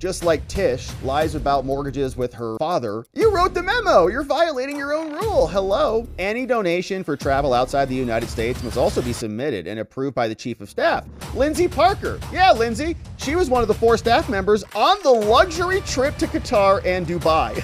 Just like Tish lies about mortgages with her father, you wrote the memo. You're violating your own rule. Hello. Any donation for travel outside the United States must also be submitted and approved by the chief of staff, Lindsay Parker. Yeah, Lindsay. She was one of the 4 staff members on the luxury trip to Qatar and Dubai.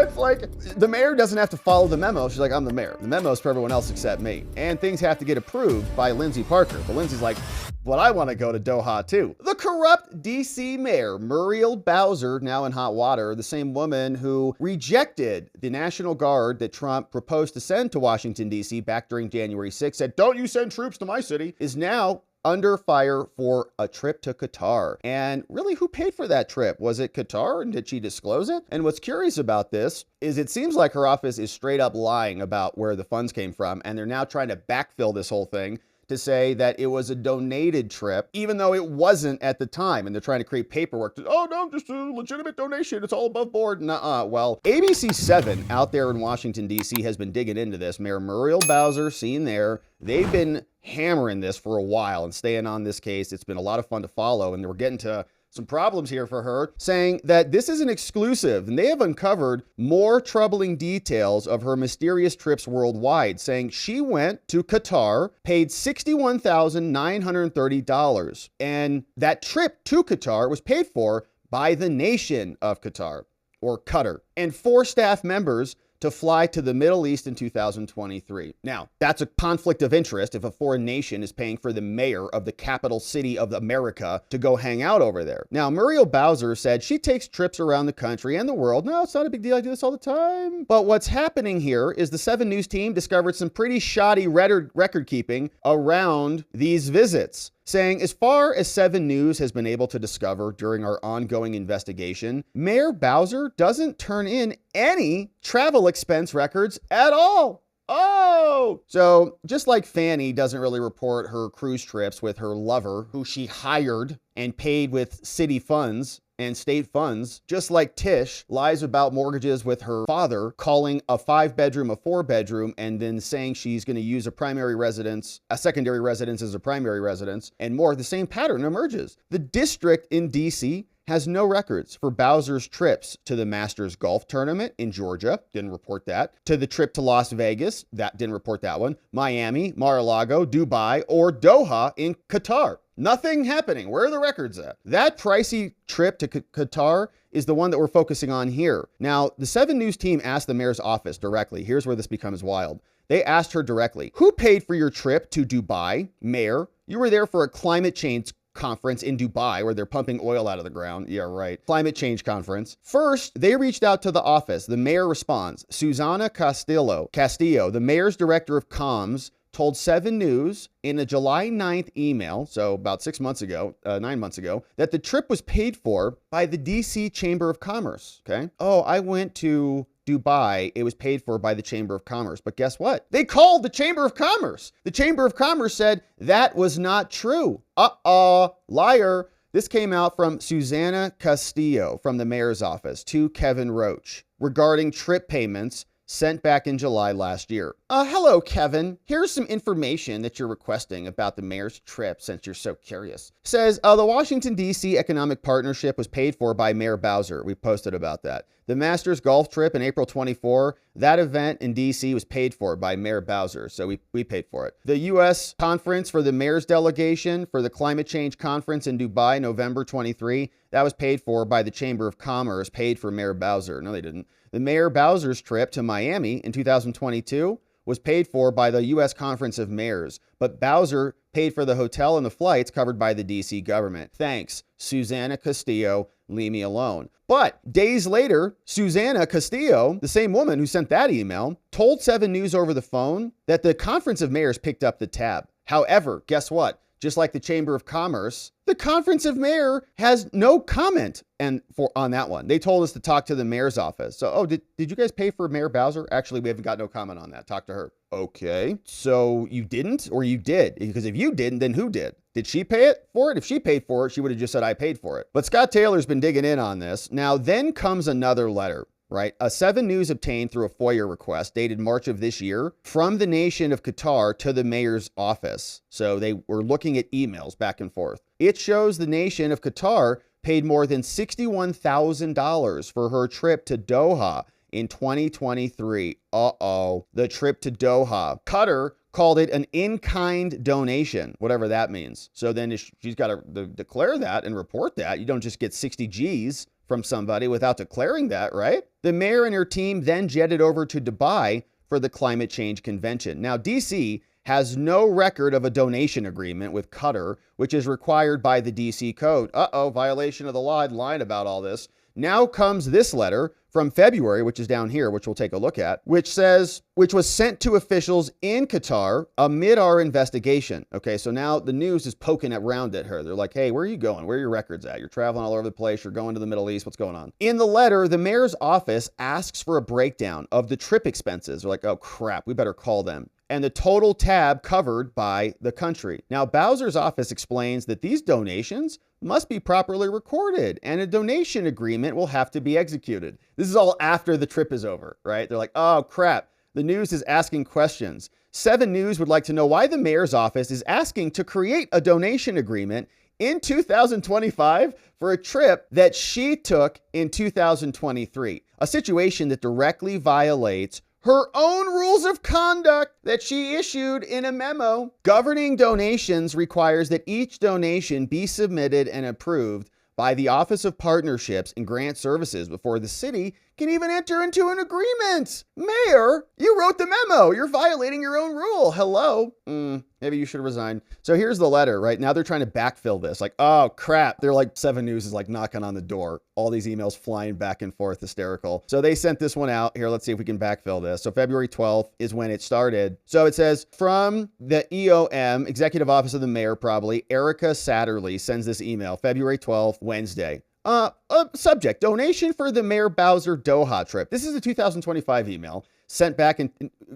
It's like the mayor doesn't have to follow the memo. She's like, I'm the mayor. The memo is for everyone else except me. And things have to get approved by Lindsay Parker. But Lindsay's like, but I want to go to Doha too. The corrupt DC mayor, Muriel Bowser, now in hot water, the same woman who rejected the National Guard that Trump proposed to send to Washington, DC back during January 6th, said, don't you send troops to my city, is now under fire for a trip to Qatar. And really, who paid for that trip? Was it Qatar, and did she disclose it? And what's curious about this is it seems like her office is straight up lying about where the funds came from, and they're now trying to backfill this whole thing to say that it was a donated trip, even though it wasn't at the time. And they're trying to create paperwork to, oh no, just a legitimate donation. It's all above board. Nuh-uh. Well, ABC 7 out there in Washington, D.C. has been digging into this. Mayor Muriel Bowser, seen there. They've been hammering this for a while and staying on this case. It's been a lot of fun to follow. And we're getting to some problems here for her, saying that this is an exclusive, and they have uncovered more troubling details of her mysterious trips worldwide, saying she went to Qatar, paid $61,930, and that trip to Qatar was paid for by the nation of Qatar, or Qatar, and 4 staff members to fly to the Middle East in 2023. Now, that's a conflict of interest if a foreign nation is paying for the mayor of the capital city of America to go hang out over there. Now, Muriel Bowser said she takes trips around the country and the world. No, it's not a big deal. I do this all the time. But what's happening here is the 7 News team discovered some pretty shoddy record keeping around these visits, saying, as far as 7 News has been able to discover during our ongoing investigation, Mayor Bowser doesn't turn in any travel expense records at all. Oh, so just like Fanny doesn't really report her cruise trips with her lover, who she hired and paid with city funds and state funds, just like Tish lies about mortgages with her father, calling a 5-bedroom a 4-bedroom, and then saying she's going to use a primary residence, a secondary residence as a primary residence, and more, the same pattern emerges. The district in DC has no records for Bowser's trips to the Masters Golf Tournament in Georgia, didn't report that, to the trip to Las Vegas, that didn't report that one, Miami, Mar-a-Lago, Dubai, or Doha in Qatar. Nothing happening. Where are the records at? That pricey trip to Qatar is the one that we're focusing on here. Now, the 7 News team asked the mayor's office directly. Here's where this becomes wild. They asked her directly, who paid for your trip to Dubai? Mayor, you were there for a climate change conference in Dubai where they're pumping oil out of the ground. Yeah, right. Climate change conference. First, they reached out to the office. The mayor responds. Susana Castillo, the mayor's director of comms, told 7 News in a July 9th email, so about 9 months ago, that the trip was paid for by the DC Chamber of Commerce. Okay. Oh, I went to Dubai. It was paid for by the Chamber of Commerce. But guess what? They called the Chamber of Commerce. The Chamber of Commerce said that was not true. Liar. This came out from Susana Castillo from the mayor's office to Kevin Roach regarding trip payments sent back in July last year. Hello, Kevin. Here's some information that you're requesting about the mayor's trip since you're so curious. Says, the Washington, D.C. Economic Partnership was paid for by Mayor Bowser. We posted about that. The Masters golf trip in April 24, that event in D.C. was paid for by Mayor Bowser, so we paid for it. The U.S. conference for the mayor's delegation for the climate change conference in Dubai, November 23, that was paid for by the Chamber of Commerce, paid for Mayor Bowser. No, they didn't. The Mayor Bowser's trip to Miami in 2022 was paid for by the U.S. Conference of Mayors, but Bowser paid for the hotel and the flights covered by the D.C. government. Thanks, Susana Castillo, leave me alone. But days later, Susana Castillo, the same woman who sent that email, told 7 News over the phone that the Conference of Mayors picked up the tab. However, guess what? Just like the Chamber of Commerce, the Conference of Mayor has no comment on that one. They told us to talk to the mayor's office. So, did you guys pay for Mayor Bowser? Actually, we haven't got no comment on that. Talk to her. Okay, so you didn't or you did? Because if you didn't, then who did? Did she pay for it? If she paid for it, she would have just said, I paid for it. But Scott Taylor's been digging in on this. Now, then comes another letter. Right? A 7 News obtained through a FOIA request dated March of this year from the nation of Qatar to the mayor's office. So they were looking at emails back and forth. It shows the nation of Qatar paid more than $61,000 for her trip to Doha in 2023. The trip to Doha. Qatar called it an in-kind donation, whatever that means. So then she's got to declare that and report that. You don't just get 60 G's from somebody without declaring that, right? The mayor and her team then jetted over to Dubai for the climate change convention. Now, DC has no record of a donation agreement with Qatar, which is required by the DC code. Violation of the law. I'd lied about all this. Now comes this letter from February, which is down here, which we'll take a look at, which was sent to officials in Qatar amid our investigation. Okay, so now the news is poking around at her. They're like, hey, where are you going? Where are your records at? You're traveling all over the place. You're going to the Middle East. What's going on? In the letter, the mayor's office asks for a breakdown of the trip expenses. They're like, oh, crap, we better call them. And the total tab covered by the country. Now, Bowser's office explains that these donations must be properly recorded and a donation agreement will have to be executed. This is all after the trip is over, right? They're like, oh, crap. The news is asking questions. 7 News would like to know why the mayor's office is asking to create a donation agreement in 2025 for a trip that she took in 2023, a situation that directly violates her own rules of conduct that she issued in a memo. Governing donations requires that each donation be submitted and approved by the Office of Partnerships and Grant Services before the city can even enter into an agreement. Mayor, you wrote the memo. You're violating your own rule. Hello. Maybe you should resign. So here's the letter, right? Now they're trying to backfill this. Like, oh, crap. They're like 7 News is like knocking on the door. All these emails flying back and forth, hysterical. So they sent this one out. Here, let's see if we can backfill this. So February 12th is when it started. So it says, from the EOM, Executive Office of the Mayor, probably, Erica Satterley sends this email, February 12th, Wednesday. Subject, donation for the Mayor Bowser Doha trip. This is a 2025 email sent back in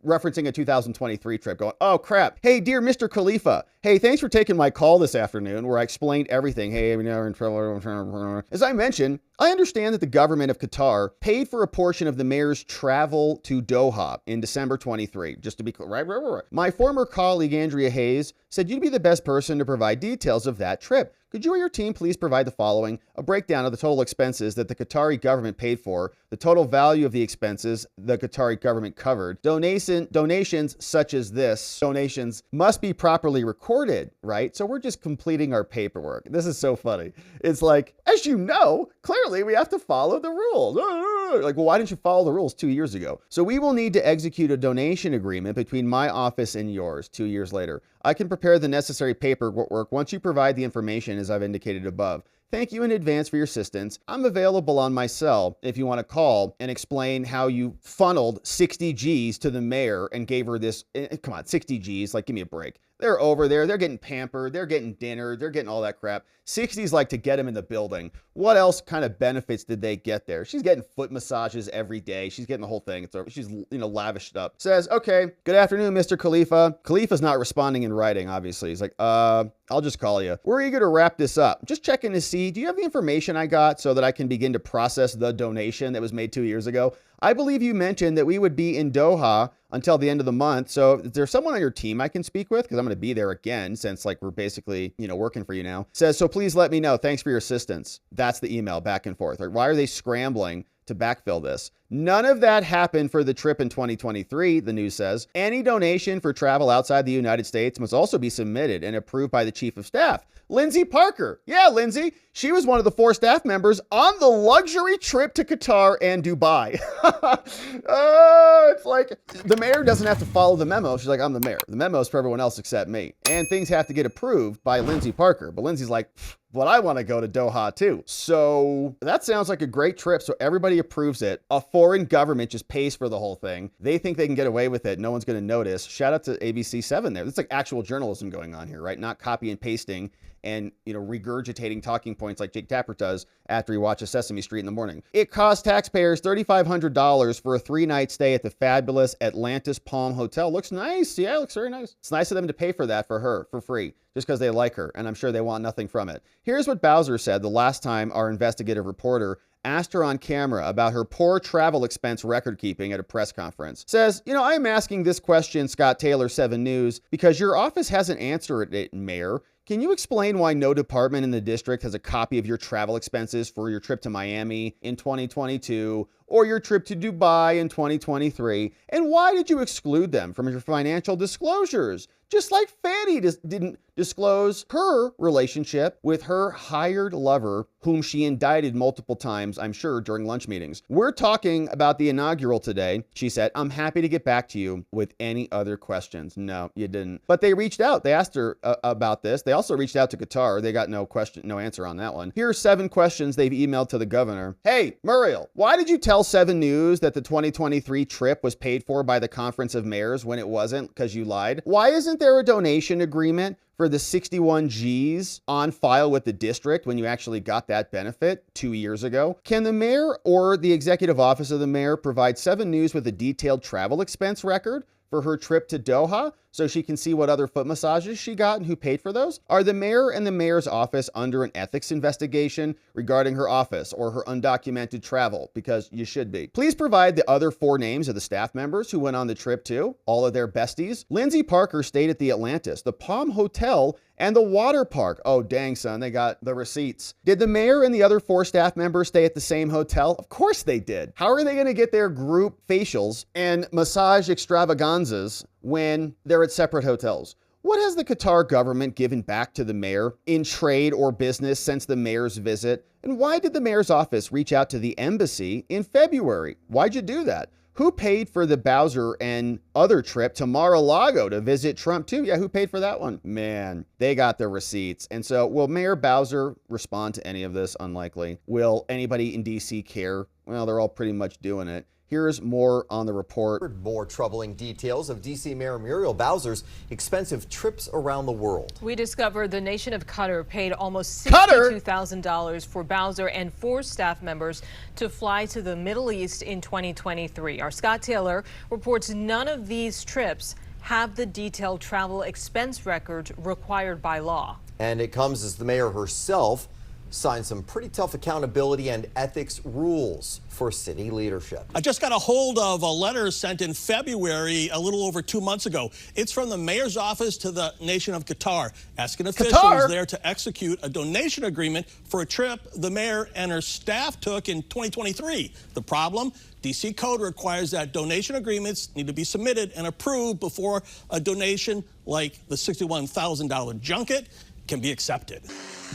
referencing a 2023 trip going, oh crap. Hey, dear Mr. Khalifa. Hey, thanks for taking my call this afternoon where I explained everything. Hey, we know we're in trouble. As I mentioned, I understand that the government of Qatar paid for a portion of the mayor's travel to Doha in December 23. Just to be clear, right. My former colleague, Andrea Hayes, said you'd be the best person to provide details of that trip. Could you or your team please provide the following: a breakdown of the total expenses that the Qatari government paid for, the total value of the expenses the Qatari government covered. Donations such as this, donations must be properly recorded, right? So we're just completing our paperwork. This is so funny. It's like, as you know, clearly we have to follow the rules. Like, well, why didn't you follow the rules 2 years ago? So we will need to execute a donation agreement between my office and yours 2 years later. I can prepare the necessary paperwork once you provide the information as I've indicated above. Thank you in advance for your assistance. I'm available on my cell if you want to call and explain how you funneled 60 G's to the mayor and gave her this. Come on, 60 G's, like, give me a break. They're over there. They're getting pampered. They're getting dinner. They're getting all that crap. 60's like to get them in the building. What else kind of benefits did they get there? She's getting foot massages every day. She's getting the whole thing. It's over. She's, lavished up. Says, okay, good afternoon, Mr. Khalifa. Khalifa's not responding in writing, obviously. He's like, I'll just call you. We're eager to wrap this up. Just checking to see, do you have the information I got so that I can begin to process the donation that was made 2 years ago? I believe you mentioned that we would be in Doha until the end of the month. So is there someone on your team I can speak with? Because I'm going to be there again since we're basically, working for you now. Says, so please let me know. Thanks for your assistance. That's the email back and forth. Like, why are they scrambling to backfill this? None of that happened for the trip in 2023, the news says. Any donation for travel outside the United States must also be submitted and approved by the chief of staff, Lindsay Parker. Yeah, Lindsay. She was one of the 4 staff members on the luxury trip to Qatar and Dubai. It's like the mayor doesn't have to follow the memo. She's like, I'm the mayor. The memo is for everyone else except me. And things have to get approved by Lindsay Parker. But Lindsay's like, but I want to go to Doha too. So that sounds like a great trip. So everybody approves it. A foreign government just pays for the whole thing. They think they can get away with it. No one's going to notice. Shout out to ABC 7 there. It's like actual journalism going on here, right? Not copy and pasting and, regurgitating talking points like Jake Tapper does after he watches Sesame Street in the morning. It cost taxpayers $3,500 for a 3-night stay at the fabulous Atlantis Palm Hotel. Looks nice. Yeah, it looks very nice. It's nice of them to pay for that for her for free, just because they like her, and I'm sure they want nothing from it. Here's what Bowser said the last time our investigative reporter asked her on camera about her poor travel expense record keeping at a press conference. Says, I'm asking this question, Scott Taylor, 7 News, because your office hasn't answered it, Mayor. can you explain why no department in the district has a copy of your travel expenses for your trip to Miami in 2022 or your trip to Dubai in 2023? And why did you exclude them from your financial disclosures? Just like Fanny didn't disclose her relationship with her hired lover, whom she indicted multiple times, I'm sure, during lunch meetings. We're talking about the inaugural today. She said, I'm happy to get back to you with any other questions. No, you didn't. But they reached out. They asked her about this. They also reached out to Qatar. They got no answer on that one. Here are 7 questions they've emailed to the governor. Hey, Muriel, why did you tell 7 News that the 2023 trip was paid for by the Conference of Mayors when it wasn't, because you lied? Why isn't there a donation agreement for the 61 G's on file with the district when you actually got that benefit 2 years ago? Can the mayor or the executive office of the mayor provide 7 News with a detailed travel expense record for her trip to Doha so she can see what other foot massages she got and who paid for those? Are the mayor and the mayor's office under an ethics investigation regarding her office or her undocumented travel? Because you should be. Please provide the other 4 names of the staff members who went on the trip too, all of their besties. Lindsay Parker stayed at the Atlantis, the Palm Hotel, and the water park. Oh, dang, son, they got the receipts. Did the mayor and the other 4 staff members stay at the same hotel? Of course they did. How are they going to get their group facials and massage extravaganzas when they're at separate hotels? What has the Qatar government given back to the mayor in trade or business since the mayor's visit? And why did the mayor's office reach out to the embassy in February? Why'd you do that? Who paid for the Bowser and other trip to Mar-a-Lago to visit Trump too? Yeah, who paid for that one? Man, they got the receipts. And so will Mayor Bowser respond to any of this? Unlikely. Will anybody in DC care? Well, they're all pretty much doing it. Here's more on the report. More troubling details of D.C. Mayor Muriel Bowser's expensive trips around the world. We discovered the nation of Qatar paid almost $62,000 for Bowser and 4 staff members to fly to the Middle East in 2023. Our Scott Taylor reports none of these trips have the detailed travel expense record required by law. And it comes as the mayor herself signed some pretty tough accountability and ethics rules for city leadership. I just got a hold of a letter sent in February, a little over 2 months ago. It's from the mayor's office to the nation of Qatar, asking officials there to execute a donation agreement for a trip the mayor and her staff took in 2023. The problem? DC code requires that donation agreements need to be submitted and approved before a donation like the $61,000 junket can be accepted.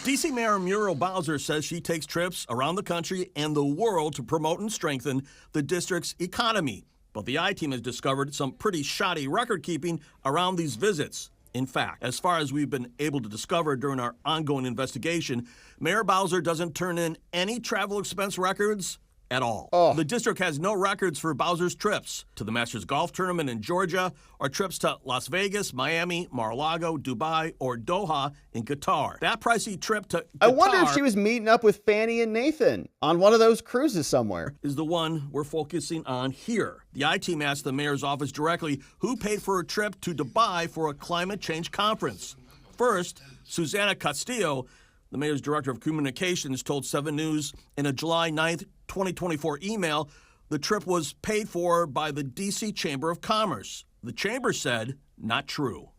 D.C. Mayor Muriel Bowser says she takes trips around the country and the world to promote and strengthen the district's economy. But the I-team has discovered some pretty shoddy record-keeping around these visits. In fact, as far as we've been able to discover during our ongoing investigation, Mayor Bowser doesn't turn in any travel expense records at all. The district has no records for Bowser's trips to the Masters Golf Tournament in Georgia or trips to Las Vegas, Miami, Mar-a-Lago, Dubai, or Doha in Qatar. That pricey trip to Qatar, I wonder if she was meeting up with Fanny and Nathan on one of those cruises somewhere, is the one we're focusing on here. The I-team asked the mayor's office directly who paid for a trip to Dubai for a climate change conference. First, Susanna Castillo, the mayor's director of communications, told 7 News in a July 9th, 2024 email the trip was paid for by the D.C. Chamber of Commerce. The chamber said, not true.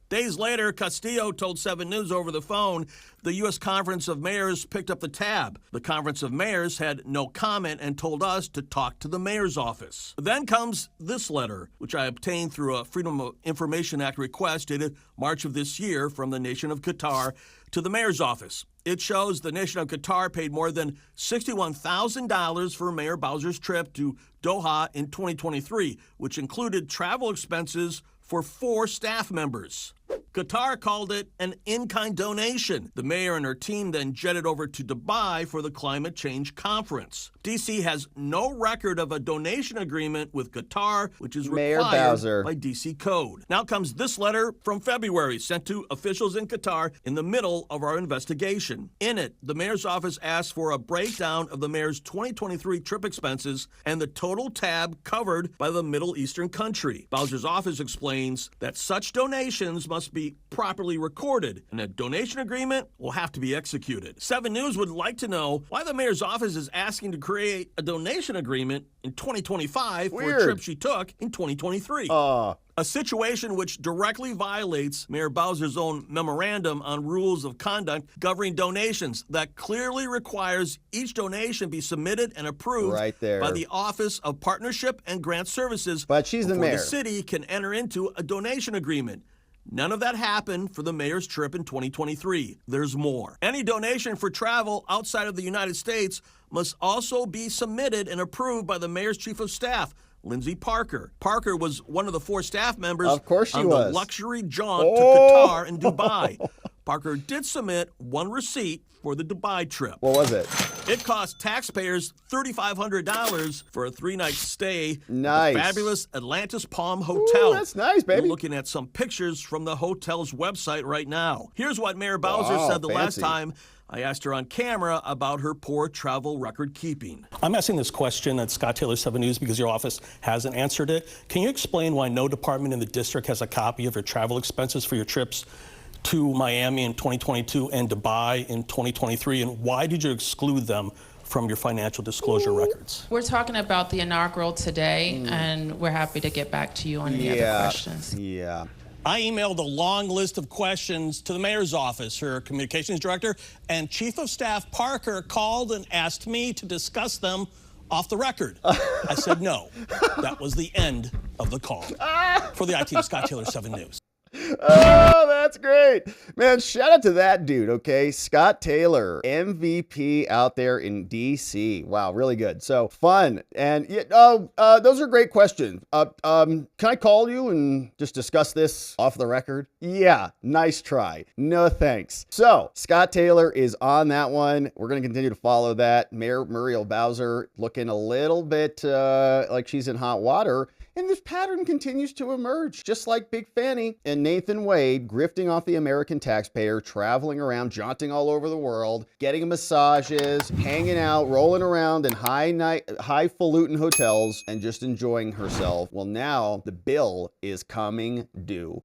Days later, Castillo told 7 News over the phone the U.S. Conference of Mayors picked up the tab. The Conference of Mayors had no comment and told us to talk to the mayor's office. Then comes this letter, which I obtained through a Freedom of Information Act request dated March of this year from the nation of Qatar to the mayor's office. It shows the nation of Qatar paid more than $61,000 for Mayor Bowser's trip to Doha in 2023, which included travel expenses for 4 staff members. Qatar called it an in-kind donation. The mayor and her team then jetted over to Dubai for the climate change conference. D.C. has no record of a donation agreement with Qatar, which is required by D.C. code. Now comes this letter from February, sent to officials in Qatar in the middle of our investigation. In it, the mayor's office asked for a breakdown of the mayor's 2023 trip expenses and the total tab covered by the Middle Eastern country. Bowser's office explains that such donations must must be properly recorded, and a donation agreement will have to be executed. 7 News would like to know why the mayor's office is asking to create a donation agreement in 2025 for a trip she took in 2023. A situation which directly violates Mayor Bowser's own memorandum on rules of conduct governing donations that clearly requires each donation be submitted and approved by the Office of Partnership and Grant Services. But she's the mayor. The city can enter into a donation agreement. None of that happened for the mayor's trip in 2023. There's more. Any donation for travel outside of the United States must also be submitted and approved by the mayor's chief of staff, Lindsay Parker. Parker was one of the 4 staff members on the luxury jaunt to Qatar and Dubai. Parker did submit 1 receipt for the Dubai trip. What was it? It cost taxpayers $3,500 for a 3-night stay at Nice. the fabulous Atlantis Palm Hotel. Ooh, that's nice, baby. We're looking at some pictures from the hotel's website right now. Here's what Mayor Bowser said the last time I asked her on camera about her poor travel record keeping. I'm asking this question at Scott Taylor 7 News because your office hasn't answered it. Can you explain why no department in the district has a copy of your travel expenses for your trips to Miami in 2022 and Dubai in 2023, and why did you exclude them from your financial disclosure records? We're talking about the inaugural today, and we're happy to get back to you on any other questions. I emailed a long list of questions to the mayor's office. Her communications director and chief of staff Parker called and asked me to discuss them off the record. I said no. That was the end of the call. For the IT, Scott Taylor 7 News. Oh, that's great. Man, shout out to that dude, okay? Scott Taylor, MVP out there in D.C. Wow, really good. So fun. And those are great questions. Can I call you and just discuss this off the record? Yeah, nice try. No thanks. So Scott Taylor is on that one. We're going to continue to follow that. Mayor Muriel Bowser looking a little bit like she's in hot water. And this pattern continues to emerge, just like Big Fanny and Nathan Wade grifting off the American taxpayer, traveling around, jaunting all over the world, getting massages, hanging out, rolling around in highfalutin hotels, and just enjoying herself. Well, now the bill is coming due.